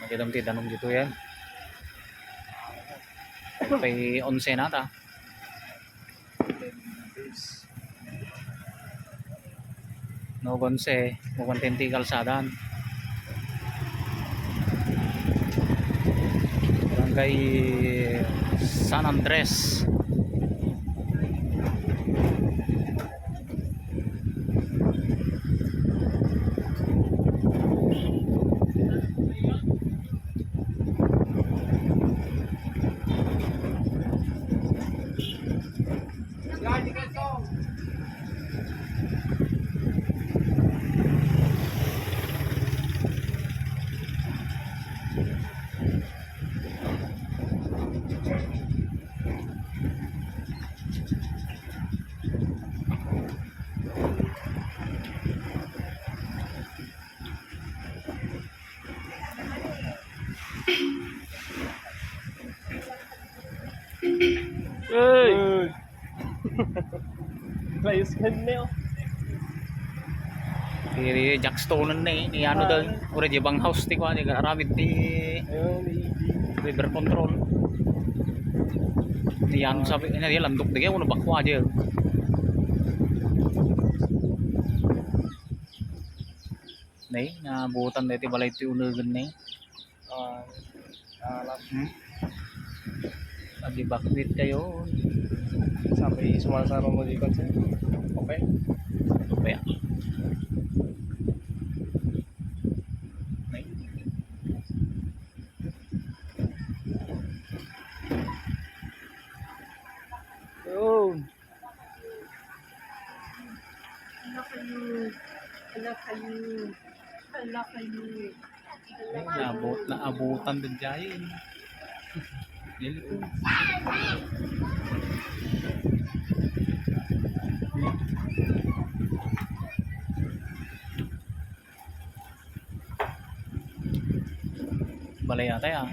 Magandang titanong dito yan. Kay 11 na ta. No 11, mukhang tenti kalsadan. Barangay San Andres. Hey! Players kan neo. Di Jackstone na ni ano daw, ora di bang house ti ko ni garamit ti Ayun, river control. Di ano sabi na dia landok di uno bakwa aja. Nei nga butan deti balay ti unegen nei. alam Adi bakwit kayo. sampai sumasaro mo di konsen. Oke. Apa ya? Nei. Yun. Hala kayo. Naabutan din dyan. Dili ko. Balay yata ya.